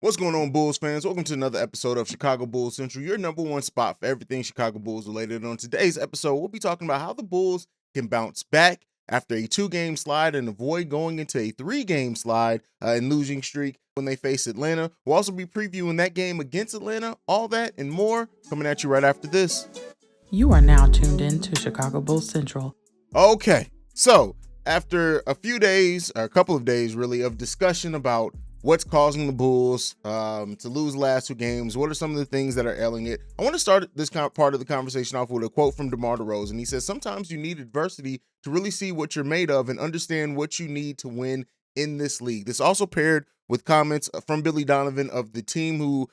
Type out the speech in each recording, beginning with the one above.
What's going on, Bulls fans? Welcome to another episode of Chicago Bulls Central, your number one spot for everything Chicago Bulls related. On today's episode, we'll be talking about how the Bulls can bounce back after a 2-game slide and avoid going into a 3-game slide and losing streak when they face Atlanta. We'll also be previewing that game against Atlanta, all that and more coming at you right after this. You are now tuned in to Chicago Bulls Central. Okay, so after a few days, or a couple of days really, of discussion about what's causing the Bulls to lose the last 2 games, what are some of the things that are ailing it, I want to start this part of the conversation off with a quote from DeMar DeRozan. He says, "Sometimes you need adversity to really see what you're made of and understand what you need to win in this league." This also paired with comments from Billy Donovan of the team who,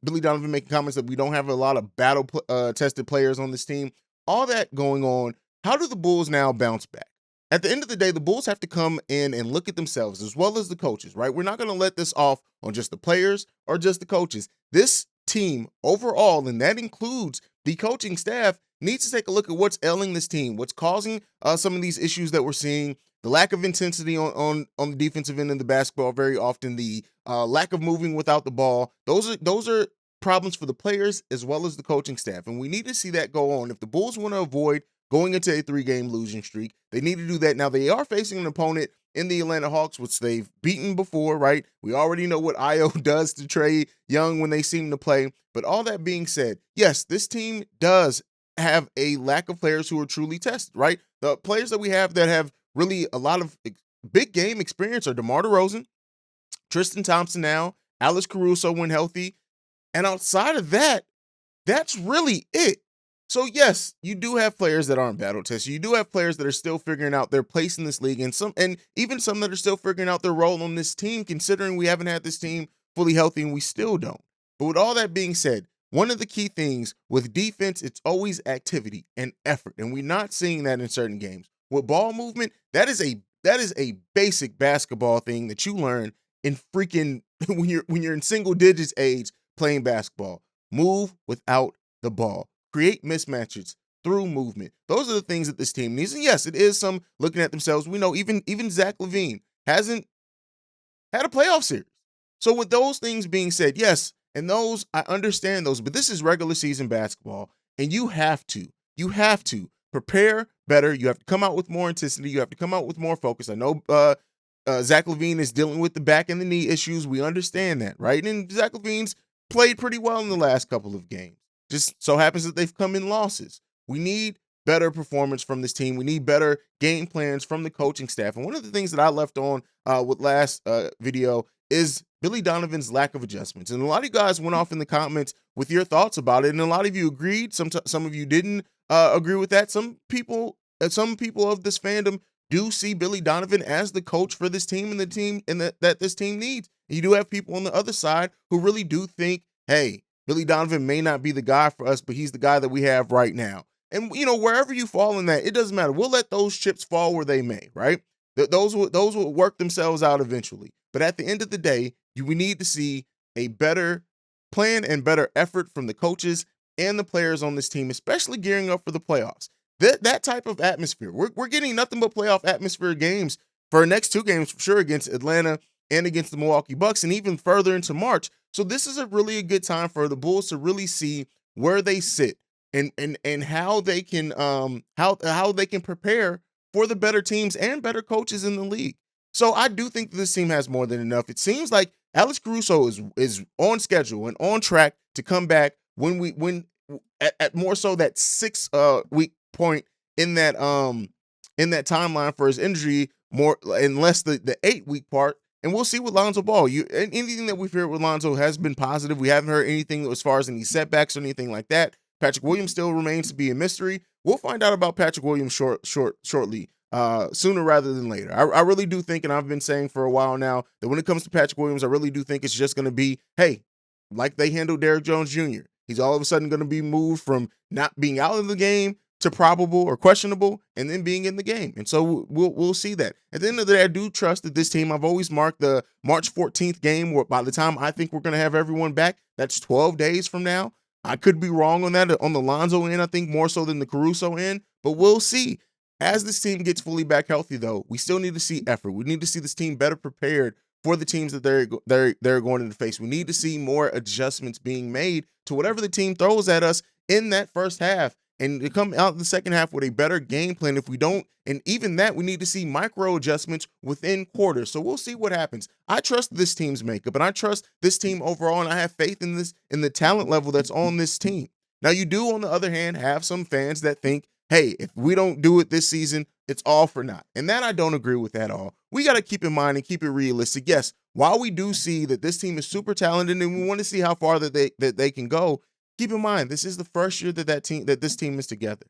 Billy Donovan making comments that we don't have a lot of battle-tested players on this team. All that going on, how do the Bulls now bounce back? At the end of the day, the Bulls have to come in and look at themselves as well as the coaches, right? We're not going to let this off on just the players or just the coaches. This team overall, and that includes the coaching staff, needs to take a look at what's ailing this team, what's causing some of these issues that we're seeing, the lack of intensity on the defensive end of the basketball very often, the lack of moving without the ball. Those are problems for the players as well as the coaching staff, and we need to see that go on. If the Bulls want to avoid going into a 3-game losing streak, they need to do that. Now, they are facing an opponent in the Atlanta Hawks, which they've beaten before, right? We already know what Io does to Trae Young when they seem to play. But all that being said, yes, this team does have a lack of players who are truly tested, right? The players that we have that have really a lot of big game experience are DeMar DeRozan, Tristan Thompson now, Alex Caruso when healthy. And outside of that, that's really it. So yes, you do have players that aren't battle tested. You do have players that are still figuring out their place in this league, and even some that are still figuring out their role on this team, considering we haven't had this team fully healthy and we still don't. But with all that being said, one of the key things with defense, it's always activity and effort, and we're not seeing that in certain games. With ball movement, that is a basic basketball thing that you learn in freaking when you're in single digits age playing basketball. Move without the ball. Create mismatches through movement. Those are the things that this team needs. And yes, it is some looking at themselves. We know even Zach LaVine hasn't had a playoff series. So with those things being said, yes, and those, I understand those, but this is regular season basketball, and you have to prepare better. You have to come out with more intensity. You have to come out with more focus. I know Zach LaVine is dealing with the back and the knee issues. We understand that, right? And Zach LaVine's played pretty well in the last couple of games. Just so happens that they've come in losses. We need better performance from this team. We need better game plans from the coaching staff. And one of the things that I left on with last video is Billy Donovan's lack of adjustments. And a lot of you guys went off in the comments with your thoughts about it. And a lot of you agreed. Some of you didn't agree with that. Some people of this fandom do see Billy Donovan as the coach for this team and the team and that this team needs. And you do have people on the other side who really do think, hey, Billy Donovan may not be the guy for us, but he's the guy that we have right now. And, wherever you fall in that, it doesn't matter. We'll let those chips fall where they may, right? Those will work themselves out eventually. But at the end of the day, we need to see a better plan and better effort from the coaches and the players on this team, especially gearing up for the playoffs. That type of atmosphere. We're getting nothing but playoff atmosphere games for our next 2 games for sure against Atlanta and against the Milwaukee Bucks, and even further into March. So this is really a good time for the Bulls to really see where they sit and how they can how they can prepare for the better teams and better coaches in the league. So I do think that this team has more than enough. It seems like Alex Caruso is on schedule and on track to come back when at more so that 6 week point in that timeline for his injury, more and less the 8-week part. And we'll see with Lonzo Ball. Anything that we've heard with Lonzo has been positive. We haven't heard anything as far as any setbacks or anything like that. Patrick Williams still remains to be a mystery. We'll find out about Patrick Williams shortly, sooner rather than later. I really do think, and I've been saying for a while now, that when it comes to Patrick Williams, I really do think it's just going to be, hey, like they handled Derrick Jones Jr. He's all of a sudden going to be moved from not being out of the game to probable or questionable, and then being in the game. And so we'll see that. At the end of the day, I do trust that this team, I've always marked the March 14th game, where by the time I think we're going to have everyone back, that's 12 days from now. I could be wrong on that, on the Lonzo end, I think more so than the Caruso end, but we'll see. As this team gets fully back healthy, though, we still need to see effort. We need to see this team better prepared for the teams that they're going to face. We need to see more adjustments being made to whatever the team throws at us in that first half, and to come out in the second half with a better game plan. If we don't, and even that, we need to see micro adjustments within quarters. So we'll see what happens. I trust this team's makeup, and I trust this team overall, and I have faith in the talent level that's on this team. Now, you do, on the other hand, have some fans that think, hey, if we don't do it this season, it's all for naught. And that I don't agree with at all. We got to keep in mind and keep it realistic. Yes, while we do see that this team is super talented and we want to see how far that they can go, keep in mind this is the first year that this team is together,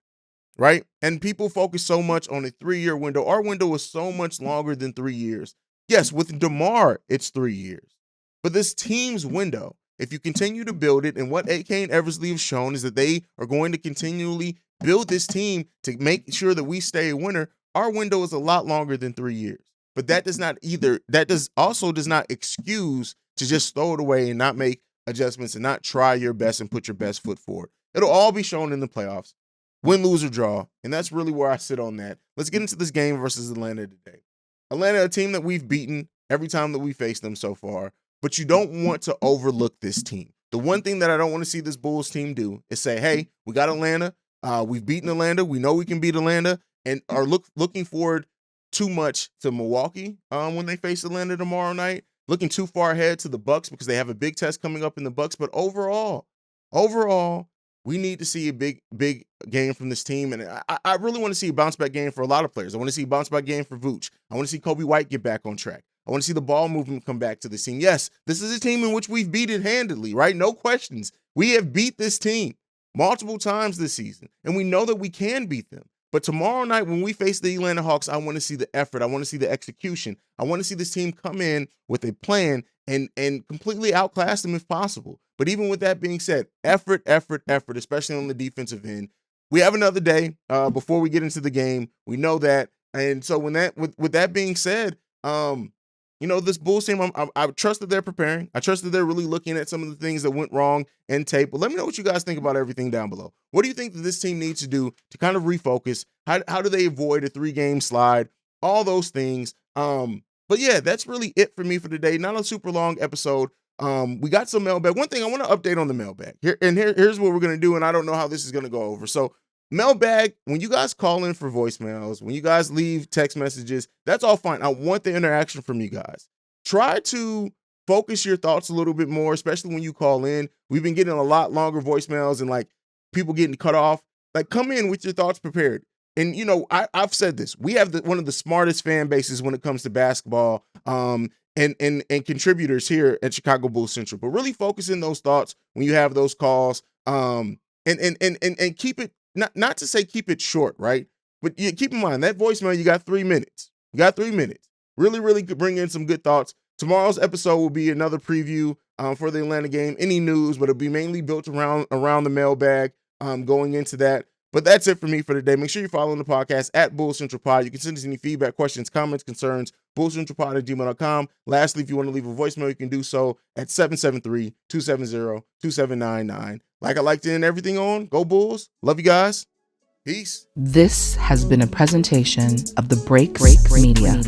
right? And people focus so much on a 3-year window. Our window is so much longer than 3 years. Yes, with DeMar, it's 3 years. But this team's window, if you continue to build it, and what AK and Eversley have shown is that they are going to continually build this team to make sure that we stay a winner, our window is a lot longer than 3 years. But that does not excuse to just throw it away and not make adjustments and not try your best and put your best foot forward. It'll all be shown in the playoffs. Win, lose, or draw. And that's really where I sit on that. Let's get into this game versus Atlanta today. Atlanta, a team that we've beaten every time that we faced them so far, but you don't want to overlook this team. The one thing that I don't want to see this Bulls team do is say, hey, we got Atlanta. We've beaten Atlanta. We know we can beat Atlanta, and are looking forward too much to Milwaukee when they face Atlanta tomorrow night. Looking too far ahead to the Bucks because they have a big test coming up in the Bucks. But overall, we need to see a big game from this team. And I really want to see a bounce back game for a lot of players. I want to see a bounce back game for Vooch. I want to see Kobe White get back on track. I want to see the ball movement come back to the team. Yes, this is a team in which we've beat it handedly, right? No questions. We have beat this team multiple times this season, and we know that we can beat them. But tomorrow night when we face the Atlanta Hawks, I want to see the effort. I want to see the execution. I want to see this team come in with a plan and completely outclass them if possible. But even with that being said, effort, especially on the defensive end. We have another day before we get into the game. We know that. And so with that being said, this Bulls team, I trust that they're preparing. I trust that they're really looking at some of the things that went wrong in tape. But let me know what you guys think about everything down below. What do you think that this team needs to do to kind of refocus? How do they avoid a 3-game slide? All those things. But yeah, that's really it for me for today. Not a super long episode. We got some mailbag. One thing I want to update on the mailbag. Here's what we're going to do, and I don't know how this is going to go over. So mailbag, when you guys call in for voicemails, when you guys leave text messages, that's all fine. I want the interaction from you guys. Try to focus your thoughts a little bit more, especially when you call in. We've been getting a lot longer voicemails and like people getting cut off. Like, come in with your thoughts prepared. And, I've said this. We have one of the smartest fan bases when it comes to basketball and contributors here at Chicago Bulls Central. But really focus in those thoughts when you have those calls and keep it, not to say keep it short, right? But you keep in mind, that voicemail, you got 3 minutes. Really bring in some good thoughts. Tomorrow's episode will be another preview for the Atlanta game. Any news, but it'll be mainly built around the mailbag going into that. But that's it for me for today. Make sure you're following the podcast at Bulls Central Pod. You can send us any feedback, questions, comments, concerns, bullscentralpod@gmail.com. Lastly, if you want to leave a voicemail, you can do so at 773-270-2799. Like I like to end everything on, go Bulls. Love you guys. Peace. This has been a presentation of the Break Media.